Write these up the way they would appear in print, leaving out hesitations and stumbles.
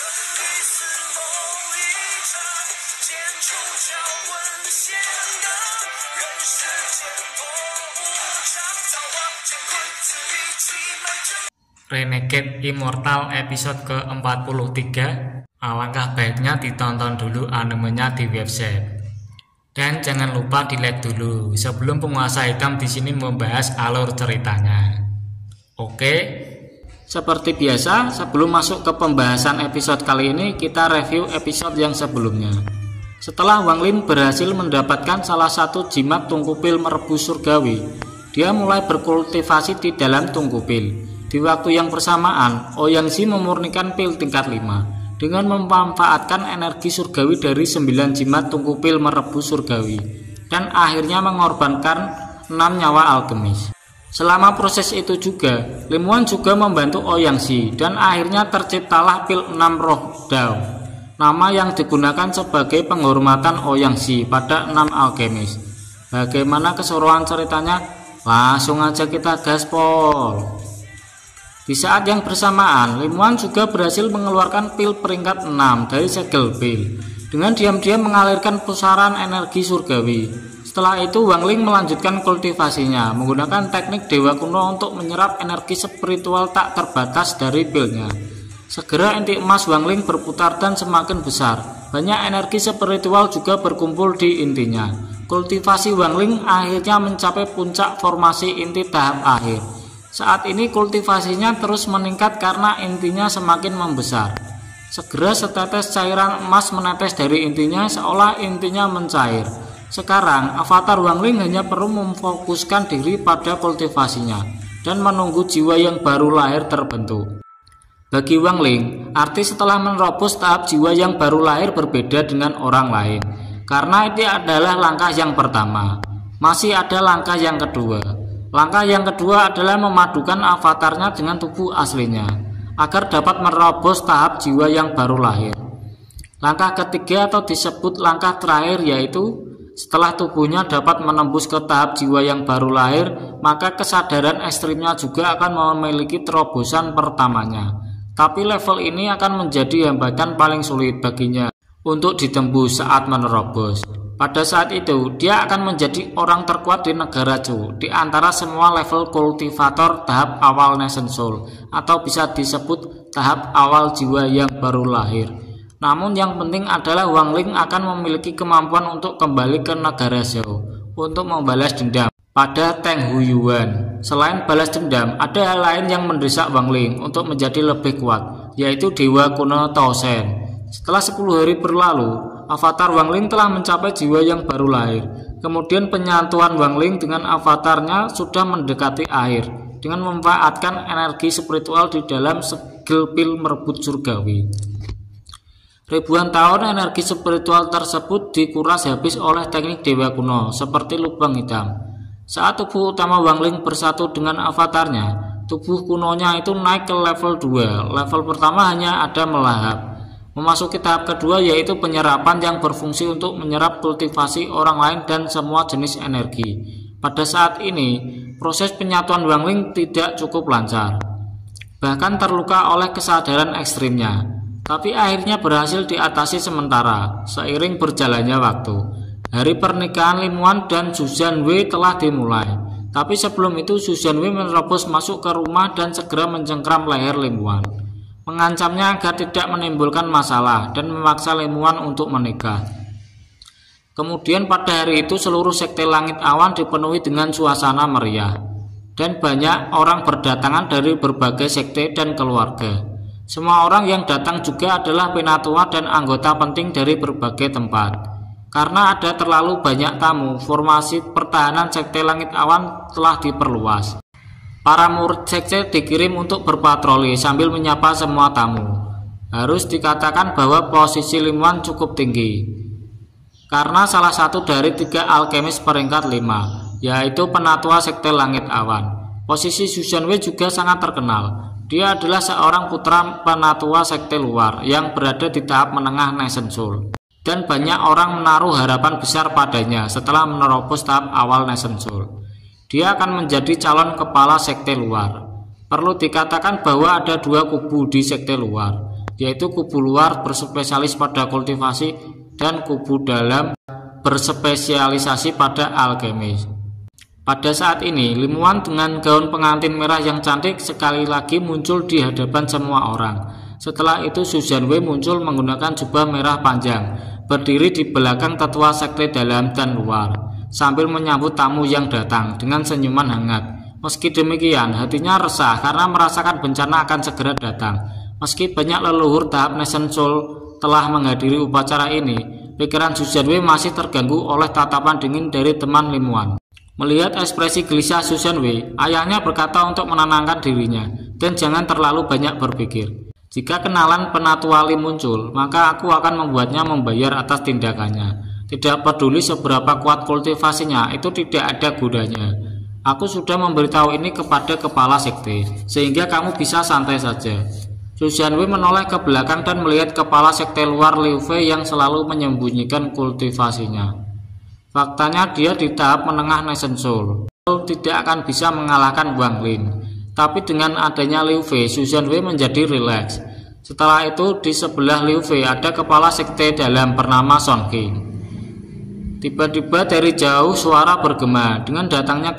你是梦一场，剑出鞘问仙刚，人世间多无常，造化乾坤自一气来争。Renegade Immortal episode ke-43. Alangkah baiknya ditonton dulu animenya di website. Dan jangan lupa di-like dulu sebelum penguasa hitam di sini membahas alur ceritanya. Oke. Seperti biasa, sebelum masuk ke pembahasan episode kali ini, kita review episode yang sebelumnya. Setelah Wang Lin berhasil mendapatkan salah satu jimat tungku pil merebus surgawi, dia mulai berkultivasi di dalam tungku pil. Di waktu yang bersamaan, Ouyang Zi memurnikan pil tingkat 5 dengan memanfaatkan energi surgawi dari 9 jimat tungku pil merebus surgawi dan akhirnya mengorbankan 6 nyawa alkemis. Selama proses itu juga, Lim Wan juga membantu Ouyang Zi dan akhirnya terciptalah pil 6 roh Dao, nama yang digunakan sebagai penghormatan Ouyang Zi pada 6 alkemis. Bagaimana keseruan ceritanya? Langsung aja kita gaspol. Di saat yang bersamaan, Lim Wan juga berhasil mengeluarkan pil peringkat 6 dari segel pil dengan diam-diam mengalirkan pusaran energi surgawi. Setelah itu Wang Ling melanjutkan kultivasinya menggunakan teknik dewa kuno untuk menyerap energi spiritual tak terbatas dari pilnya. Segera inti emas Wang Ling berputar dan semakin besar. Banyak energi spiritual juga berkumpul di intinya. Kultivasi Wang Ling akhirnya mencapai puncak formasi inti tahap akhir. Saat ini kultivasinya terus meningkat karena intinya semakin membesar. Segera setetes cairan emas menetes dari intinya seolah intinya mencair. Sekarang avatar Wang Ling hanya perlu memfokuskan diri pada kultivasinya dan menunggu jiwa yang baru lahir terbentuk. Bagi Wang Ling, arti setelah menerobos tahap jiwa yang baru lahir berbeda dengan orang lain, karena itu adalah langkah yang pertama. Masih ada langkah yang kedua. Langkah yang kedua adalah memadukan avatarnya dengan tubuh aslinya agar dapat menerobos tahap jiwa yang baru lahir. Langkah ketiga atau disebut langkah terakhir yaitu setelah tubuhnya dapat menembus ke tahap jiwa yang baru lahir, maka kesadaran ekstrimnya juga akan memiliki terobosan pertamanya. Tapi level ini akan menjadi hambatan paling sulit baginya untuk ditembus saat menerobos. Pada saat itu, dia akan menjadi orang terkuat di negara Zhou di antara semua level kultivator tahap awal Nation Soul, atau bisa disebut tahap awal jiwa yang baru lahir. Namun yang penting adalah Wang Ling akan memiliki kemampuan untuk kembali ke negara Zhou untuk membalas dendam pada Teng Huyuan. Selain balas dendam, ada hal lain yang mendesak Wang Ling untuk menjadi lebih kuat, yaitu Dewa Kuno Tao Shen. Setelah 10 hari berlalu, avatar Wang Ling telah mencapai jiwa yang baru lahir. Kemudian penyatuan Wang Ling dengan avatarnya sudah mendekati akhir dengan memanfaatkan energi spiritual di dalam segel pil merebut surgawi. Ribuan tahun energi spiritual tersebut dikuras habis oleh teknik dewa kuno seperti lubang hitam. Saat tubuh utama Wang Ling bersatu dengan avatarnya, tubuh kunonya itu naik ke level 2. Level pertama hanya ada melahap. Memasuki tahap kedua yaitu penyerapan yang berfungsi untuk menyerap kultivasi orang lain dan semua jenis energi. Pada saat ini, proses penyatuan Wang Ling tidak cukup lancar. Bahkan terluka oleh kesadaran ekstrimnya. Tapi akhirnya berhasil diatasi sementara seiring berjalannya waktu. Hari pernikahan Lim Wan dan Zhu Jianwei telah dimulai. Tapi sebelum itu Zhu Jianwei menerobos masuk ke rumah dan segera mencengkram leher Lim Wan, mengancamnya agar tidak menimbulkan masalah dan memaksa Lim Wan untuk menikah. Kemudian pada hari itu seluruh sekte langit awan dipenuhi dengan suasana meriah dan banyak orang berdatangan dari berbagai sekte dan keluarga. Semua orang yang datang juga adalah penatua dan anggota penting dari berbagai tempat. Karena ada terlalu banyak tamu, formasi pertahanan sekte langit awan telah diperluas. Para murid sekte dikirim untuk berpatroli sambil menyapa semua tamu. Harus dikatakan bahwa posisi Lim Wan cukup tinggi karena salah satu dari 3 alkemis peringkat 5, yaitu penatua sekte langit awan. Posisi Zhu Jianwei juga sangat terkenal. Dia adalah seorang putra penatua sekte luar yang berada di tahap menengah Nation Soul, dan banyak orang menaruh harapan besar padanya setelah menerobos tahap awal Nation Soul. Dia akan menjadi calon kepala sekte luar. Perlu dikatakan bahwa ada 2 kubu di sekte luar. yaitu kubu luar berspesialis pada kultivasi dan kubu dalam berspesialisasi pada alkemis. Pada saat ini, Lim Wan dengan gaun pengantin merah yang cantik sekali lagi muncul di hadapan semua orang. Setelah itu Su Zhanwei muncul menggunakan jubah merah panjang, berdiri di belakang tetua sekte dalam dan luar, sambil menyambut tamu yang datang dengan senyuman hangat. Meski demikian, hatinya resah karena merasakan bencana akan segera datang. Meski banyak leluhur tahap Nation Soul telah menghadiri upacara ini, pikiran Su Zhanwei masih terganggu oleh tatapan dingin dari teman Lim Wan. Melihat ekspresi gelisah Su Zhanwei, ayahnya berkata untuk menenangkan dirinya dan jangan terlalu banyak berpikir. Jika kenalan penatua Lim muncul, maka aku akan membuatnya membayar atas tindakannya. Tidak peduli seberapa kuat kultivasinya, itu tidak ada gunanya. Aku sudah memberitahu ini kepada kepala sekte, sehingga kamu bisa santai saja. Su Zhanwei menoleh ke belakang dan melihat kepala sekte luar Liu Fei yang selalu menyembunyikan kultivasinya. Faktanya dia di tahap menengah Nation Soul tidak akan bisa mengalahkan Wang Lin. Tapi dengan adanya Liu Fei, Su Zhanwei menjadi rileks. Setelah itu di sebelah Liu Fei ada kepala sekte dalam bernama Son Qing. Tiba-tiba dari jauh suara bergema dengan datangnya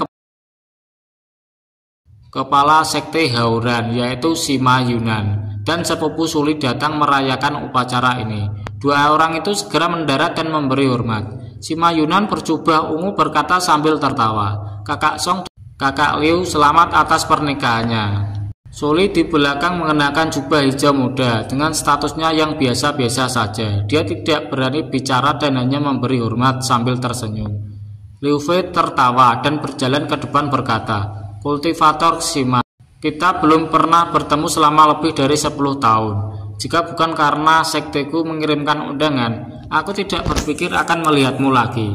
kepala sekte Haoran, yaitu Sima Yunan, dan sepupu Suli datang merayakan upacara ini. Dua orang itu segera mendarat dan memberi hormat. Sima Yunan berjubah ungu berkata sambil tertawa, "Kakak Song, Kakak Liu, selamat atas pernikahannya." Suli di belakang mengenakan jubah hijau muda dengan statusnya yang biasa-biasa saja. Dia tidak berani bicara dan hanya memberi hormat sambil tersenyum. Liu Fei tertawa dan berjalan ke depan berkata, "Kultivator Sima, kita belum pernah bertemu selama lebih dari 10 tahun. Jika bukan karena sekteku mengirimkan undangan, aku tidak berpikir akan melihatmu lagi."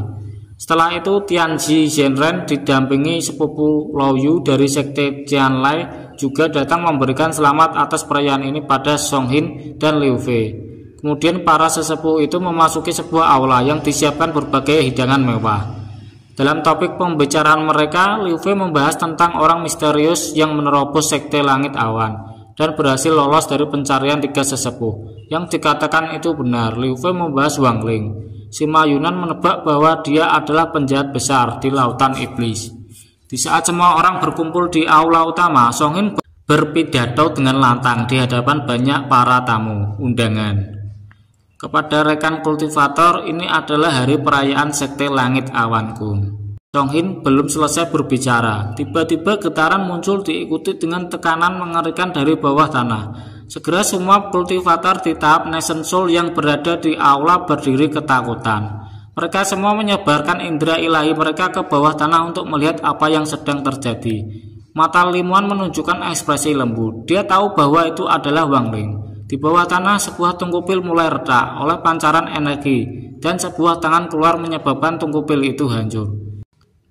Setelah itu Tianzi Zhenren didampingi sepupu Lao Yu dari sekte Tianlai juga datang memberikan selamat atas perayaan ini pada Song Hin dan Liu Fei. Kemudian para sesepuh itu memasuki sebuah aula yang disiapkan berbagai hidangan mewah. Dalam topik pembicaraan mereka, Liu Fei membahas tentang orang misterius yang menerobos sekte Langit Awan dan berhasil lolos dari pencarian 3 sesepuh. Yang dikatakan itu benar. Liu Fei membahas Wang Ling. Sima Yunan menebak bahwa dia adalah penjahat besar di lautan iblis. Di saat semua orang berkumpul di aula utama, Song Hin berpidato dengan lantang di hadapan banyak para tamu undangan. Kepada rekan kultivator, ini adalah hari perayaan sekte Langit Awanku. Song Hin belum selesai berbicara. Tiba-tiba getaran muncul diikuti dengan tekanan mengerikan dari bawah tanah. Segera semua kultivator di tahap Nation Soul yang berada di aula berdiri ketakutan. Mereka semua menyebarkan indera ilahi mereka ke bawah tanah untuk melihat apa yang sedang terjadi. Mata Lim Wan menunjukkan ekspresi lembut. Dia tahu bahwa itu adalah Wang Ling. Di bawah tanah sebuah tungku pil mulai retak oleh pancaran energi dan sebuah tangan keluar menyebabkan tungku pil itu hancur.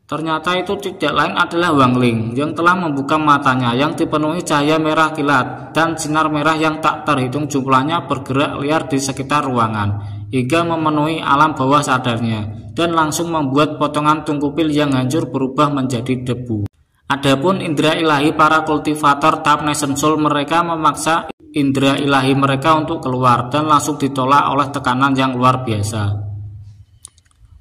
Ternyata itu tidak lain adalah Wang Ling yang telah membuka matanya yang dipenuhi cahaya merah kilat dan sinar merah yang tak terhitung jumlahnya bergerak liar di sekitar ruangan hingga memenuhi alam bawah sadarnya dan langsung membuat potongan tungku pil yang hancur berubah menjadi debu. Adapun indera ilahi para kultivator tahap Nation Soul, mereka memaksa indera ilahi mereka untuk keluar dan langsung ditolak oleh tekanan yang luar biasa.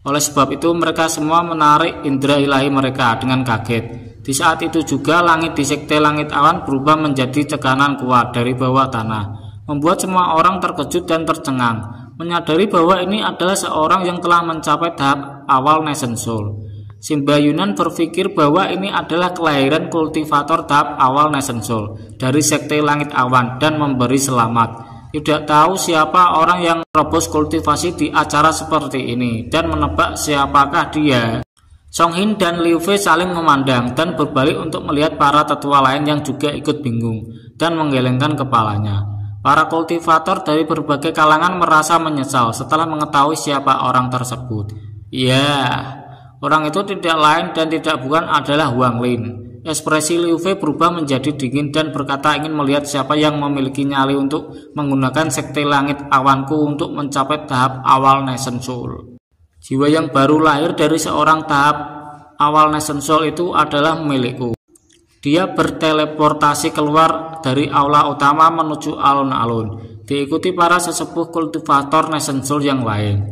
Oleh sebab itu mereka semua menarik indera ilahi mereka dengan kaget. Di saat itu juga langit di sekte Langit Awan berubah menjadi tekanan kuat dari bawah tanah, membuat semua orang terkejut dan tercengang, menyadari bahwa ini adalah seorang yang telah mencapai tahap awal Nation Soul. Sima Yunan berpikir bahwa ini adalah kelahiran kultivator tahap awal Nation Soul dari sekte Langit Awan dan memberi selamat. Tidak tahu siapa orang yang menerobos kultivasi di acara seperti ini dan menebak siapakah dia. Song Hin dan Liu Fei saling memandang dan berbalik untuk melihat para tetua lain yang juga ikut bingung dan menggelengkan kepalanya. Para kultivator dari berbagai kalangan merasa menyesal setelah mengetahui siapa orang tersebut. Ya, orang itu tidak lain dan tidak bukan adalah Wang Lin. Ekspresi Liu Fei berubah menjadi dingin dan berkata ingin melihat siapa yang memiliki nyali untuk menggunakan sekte Langit Awanku untuk mencapai tahap awal Nation Soul. Jiwa yang baru lahir dari seorang tahap awal Nation Soul itu adalah milikku. Dia berteleportasi keluar dari aula utama menuju alun-alun. diikuti para sesepuh kultivator Nesensul yang lain.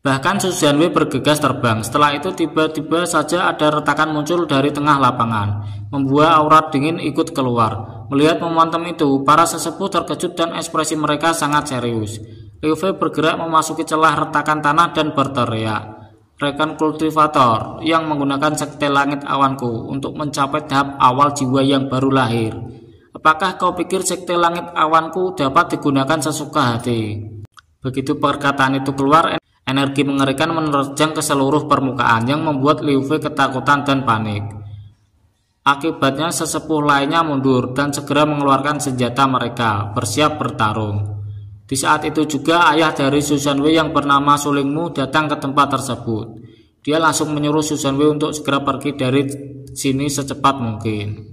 Bahkan Su Zhanwei bergegas terbang. Setelah itu tiba-tiba saja ada retakan muncul dari tengah lapangan, membuat aura dingin ikut keluar. Melihat momentum itu, para sesepuh terkejut dan ekspresi mereka sangat serius. Liu Fei bergerak memasuki celah retakan tanah dan berteriak, "Rekan kultivator yang menggunakan sekte langit awanku untuk mencapai tahap awal jiwa yang baru lahir. Apakah kau pikir sekte langit awanku dapat digunakan sesuka hati?" Begitu perkataan itu keluar, energi mengerikan menerjang ke seluruh permukaan yang membuat Liu Fei ketakutan dan panik. Akibatnya sesepuh lainnya mundur dan segera mengeluarkan senjata mereka, bersiap bertarung. Di saat itu juga ayah dari Su Zhanwei yang bernama Su Lingmu datang ke tempat tersebut. Dia langsung menyuruh Su Zhanwei untuk segera pergi dari sini secepat mungkin.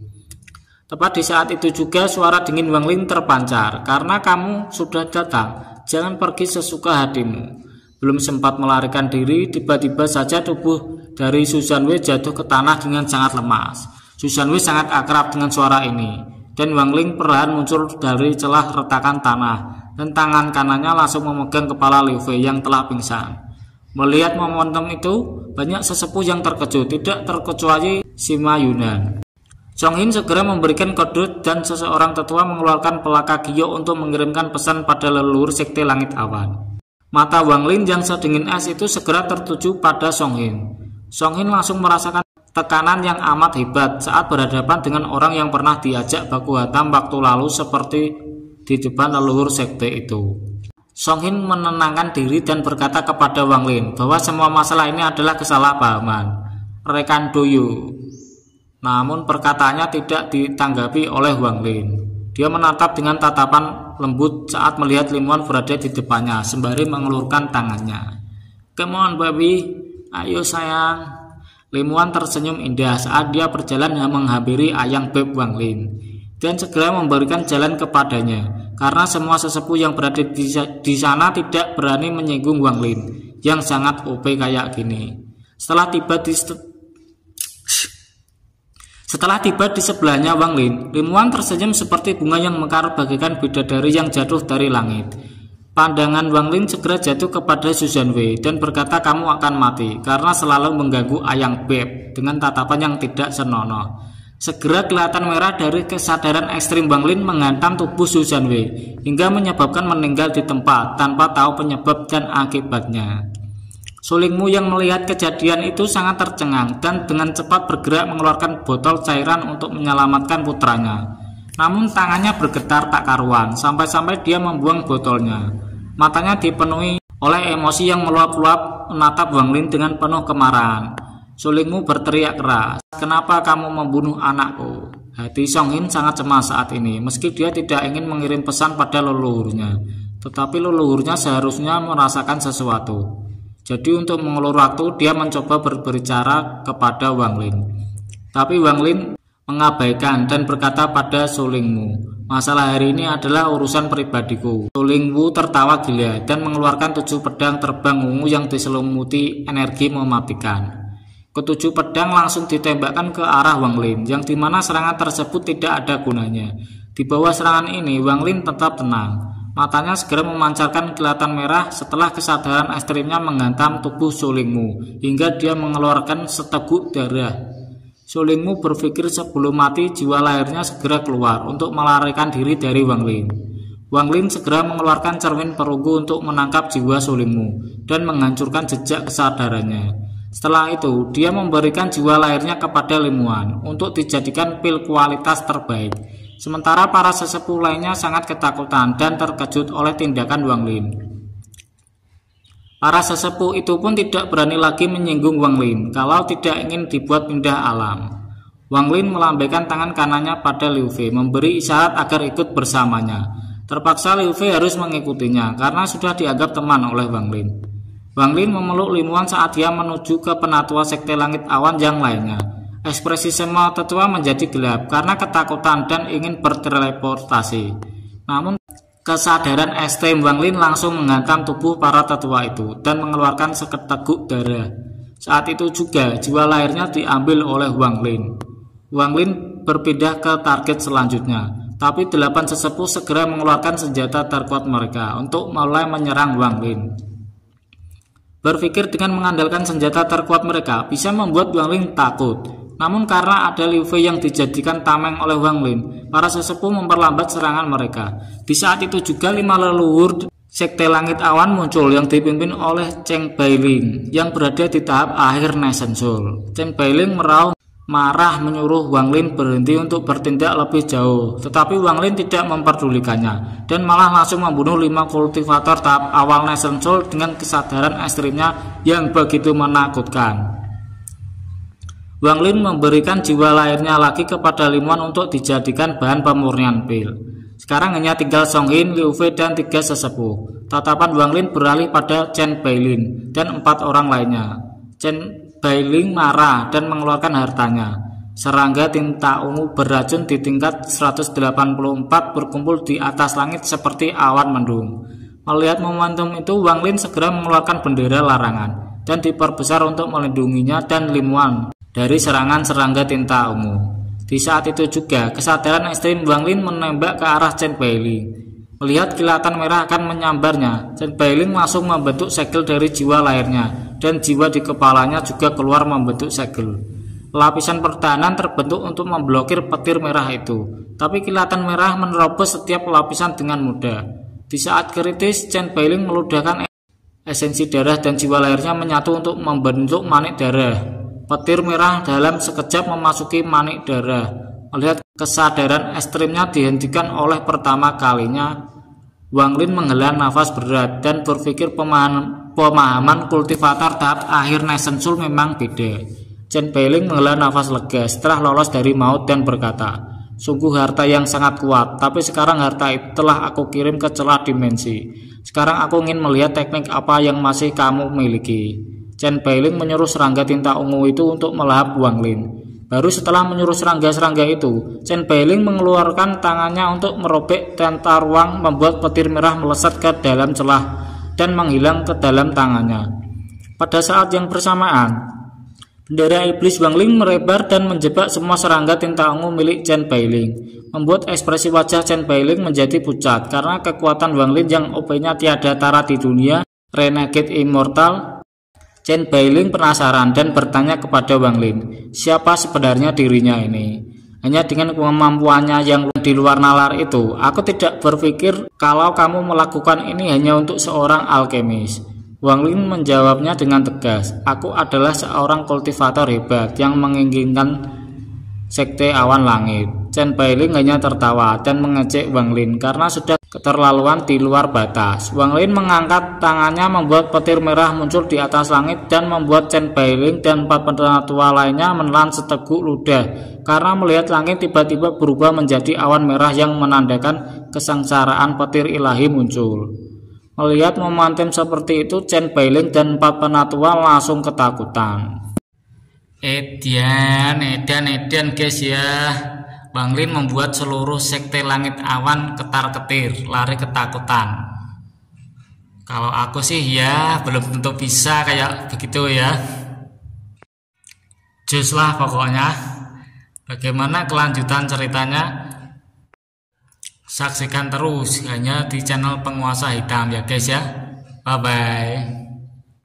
Tepat di saat itu juga suara dingin Wang Lin terpancar. "Karena kamu sudah datang, jangan pergi sesuka hatimu." Belum sempat melarikan diri, tiba-tiba saja tubuh dari Su Zhanwei jatuh ke tanah dengan sangat lemas. Su Zhanwei sangat akrab dengan suara ini, dan Wang Lin perlahan muncul dari celah retakan tanah, dan tangan kanannya langsung memegang kepala Liu Fei yang telah pingsan. Melihat momentum itu, banyak sesepuh yang terkejut, tidak terkecuali Sima Yunan. Song Hin segera memberikan kode dan seseorang tetua mengeluarkan pelaka Giyo untuk mengirimkan pesan pada leluhur sekte langit awan. Mata Wang Lin yang sedingin es itu segera tertuju pada Song Hin. Song Hin langsung merasakan tekanan yang amat hebat saat berhadapan dengan orang yang pernah diajak baku hantam waktu lalu seperti di depan leluhur sekte itu. Song Hin menenangkan diri dan berkata kepada Wang Lin bahwa semua masalah ini adalah kesalahpahaman rekan Doyu. Namun perkataannya tidak ditanggapi oleh Wang Lin. Dia menatap dengan tatapan lembut saat melihat Limuan berada di depannya sembari mengelurkan tangannya. "Come on baby, ayo sayang." Limuan tersenyum indah saat dia berjalan menghampiri ayang beb Wang Lin dan segera memberikan jalan kepadanya, karena semua sesepuh yang berada di sana tidak berani menyinggung Wang Lin yang sangat OP kayak gini. Setelah tiba di sebelahnya Wang Lin, Limuan tersenyum seperti bunga yang mekar bagaikan bidadari yang jatuh dari langit. Pandangan Wang Lin segera jatuh kepada Su Zhanwei dan berkata, "Kamu akan mati karena selalu mengganggu ayang beb," dengan tatapan yang tidak senonoh. Segera kelihatan merah dari kesadaran ekstrim Wang Lin menghantam tubuh Su Zhanwei hingga menyebabkan meninggal di tempat tanpa tahu penyebab dan akibatnya. Su Lingmu yang melihat kejadian itu sangat tercengang dan dengan cepat bergerak mengeluarkan botol cairan untuk menyelamatkan putranya. Namun tangannya bergetar tak karuan sampai-sampai dia membuang botolnya. Matanya dipenuhi oleh emosi yang meluap-luap menatap Wang Lin dengan penuh kemarahan. Su Lingmu berteriak keras, "Kenapa kamu membunuh anakku?" Hati Song Hin sangat cemas saat ini, meski dia tidak ingin mengirim pesan pada leluhurnya. Tetapi leluhurnya seharusnya merasakan sesuatu. Jadi untuk mengulur waktu, dia mencoba berbicara kepada Wang Lin. Tapi Wang Lin mengabaikan dan berkata pada Su Lingmu, "Masalah hari ini adalah urusan pribadiku." Su Lingmu tertawa gila dan mengeluarkan 7 pedang terbang ungu yang diselumuti energi mematikan. Ketujuh pedang langsung ditembakkan ke arah Wang Lin, yang dimana serangan tersebut tidak ada gunanya. Di bawah serangan ini, Wang Lin tetap tenang. Matanya segera memancarkan kilatan merah setelah kesadaran ekstrimnya menghantam tubuh Su Lingmu hingga dia mengeluarkan seteguk darah. Su Lingmu berpikir sebelum mati jiwa lahirnya segera keluar untuk melarikan diri dari Wang Lin. Wang Lin segera mengeluarkan cermin perunggu untuk menangkap jiwa Su Lingmu dan menghancurkan jejak kesadarannya. Setelah itu, dia memberikan jiwa lahirnya kepada Limuan untuk dijadikan pil kualitas terbaik. Sementara para sesepuh lainnya sangat ketakutan dan terkejut oleh tindakan Wang Lin. Para sesepuh itu pun tidak berani lagi menyinggung Wang Lin kalau tidak ingin dibuat pindah alam. Wang Lin melambaikan tangan kanannya pada Liu Fei, memberi isyarat agar ikut bersamanya. Terpaksa Liu Fei harus mengikutinya karena sudah dianggap teman oleh Wang Lin. Wang Lin memeluk Limuan saat dia menuju ke penatua sekte langit awan yang lainnya. Ekspresi semua tetua menjadi gelap karena ketakutan dan ingin berteleportasi. Namun kesadaran ekstrem Wang Lin langsung menghantam tubuh para tetua itu dan mengeluarkan seketeguk darah. Saat itu juga jiwa lahirnya diambil oleh Wang Lin. Wang Lin berpindah ke target selanjutnya. Tapi 8 sesepuh segera mengeluarkan senjata terkuat mereka untuk mulai menyerang Wang Lin. Berpikir dengan mengandalkan senjata terkuat mereka bisa membuat Wang Lin takut. Namun karena ada Liu Fei yang dijadikan tameng oleh Wang Lin, para sesepuh memperlambat serangan mereka. Di saat itu juga 5 leluhur Sekte Langit Awan muncul yang dipimpin oleh Chen Bailing yang berada di tahap akhir Nation Soul. Chen Bailing meraung marah menyuruh Wang Lin berhenti untuk bertindak lebih jauh, tetapi Wang Lin tidak memperdulikannya dan malah langsung membunuh 5 kultivator tahap awal Nation Soul dengan kesadaran ekstrimnya yang begitu menakutkan. Wang Lin memberikan jiwa lahirnya lagi kepada Lim Wan untuk dijadikan bahan pemurnian pil. Sekarang hanya tinggal Song Hin, Liu Fei, dan 3 sesepuh. Tatapan Wang Lin beralih pada Chen Bailing dan 4 orang lainnya. Chen Bailing marah dan mengeluarkan hartanya. Serangga tinta ungu beracun di tingkat 184 berkumpul di atas langit seperti awan mendung. Melihat momentum itu, Wang Lin segera mengeluarkan bendera larangan dan diperbesar untuk melindunginya dan Lim Wan dari serangan serangga tinta ungu. Di saat itu juga, kesadaran ekstrim Wang Lin menembak ke arah Chen Bailing. Melihat kilatan merah akan menyambarnya, Chen Bailing langsung membentuk segel dari jiwa lahirnya, dan jiwa di kepalanya juga keluar membentuk segel. Lapisan pertahanan terbentuk untuk memblokir petir merah itu, tapi kilatan merah menerobos setiap lapisan dengan mudah. Di saat kritis, Chen Bailing meludahkan esensi darah dan jiwa lahirnya menyatu untuk membentuk manik darah. Petir merah dalam sekejap memasuki manik darah. Melihat kesadaran ekstrimnya dihentikan oleh pertama kalinya, Wang Lin menghela nafas berat dan berpikir pemahaman kultivator tahap akhir Nation Soul memang beda. Chen Bailing menghela nafas lega setelah lolos dari maut dan berkata, "Sungguh harta yang sangat kuat, tapi sekarang harta itu telah aku kirim ke celah dimensi. Sekarang aku ingin melihat teknik apa yang masih kamu miliki." Chen Bailing menyuruh serangga tinta ungu itu untuk melahap Wang Lin. Baru setelah menyuruh serangga-serangga itu, Chen Bailing mengeluarkan tangannya untuk merobek tenta ruang, membuat petir merah melesat ke dalam celah dan menghilang ke dalam tangannya. Pada saat yang bersamaan, bendera iblis Wang Lin merebar dan menjebak semua serangga tinta ungu milik Chen Bailing, membuat ekspresi wajah Chen Bailing menjadi pucat karena kekuatan Wang Lin yang OP-nya tiada tara di dunia, Renegade Immortal. Chen Bailing penasaran dan bertanya kepada Wang Lin, siapa sebenarnya dirinya ini? Hanya dengan kemampuannya yang di luar nalar itu, aku tidak berpikir kalau kamu melakukan ini hanya untuk seorang alkemis. Wang Lin menjawabnya dengan tegas, aku adalah seorang kultivator hebat yang menginginkan sekte awan langit. Chen Bailing hanya tertawa dan mengejek Wang Lin karena sudah keterlaluan di luar batas. Wang Lin mengangkat tangannya membuat petir merah muncul di atas langit dan membuat Chen Bailing dan 4 penatua lainnya menelan seteguk ludah karena melihat langit tiba-tiba berubah menjadi awan merah yang menandakan kesengsaraan petir ilahi muncul. Melihat momentum seperti itu, Chen Bailing dan 4 penatua langsung ketakutan. Edan guys ya. Wang Lin membuat seluruh sekte langit awan ketar-ketir, lari ketakutan. Kalau aku sih ya belum tentu bisa kayak begitu ya. Jus lah pokoknya. Bagaimana kelanjutan ceritanya? Saksikan terus hanya di channel Penguasa Hitam ya guys ya. Bye bye.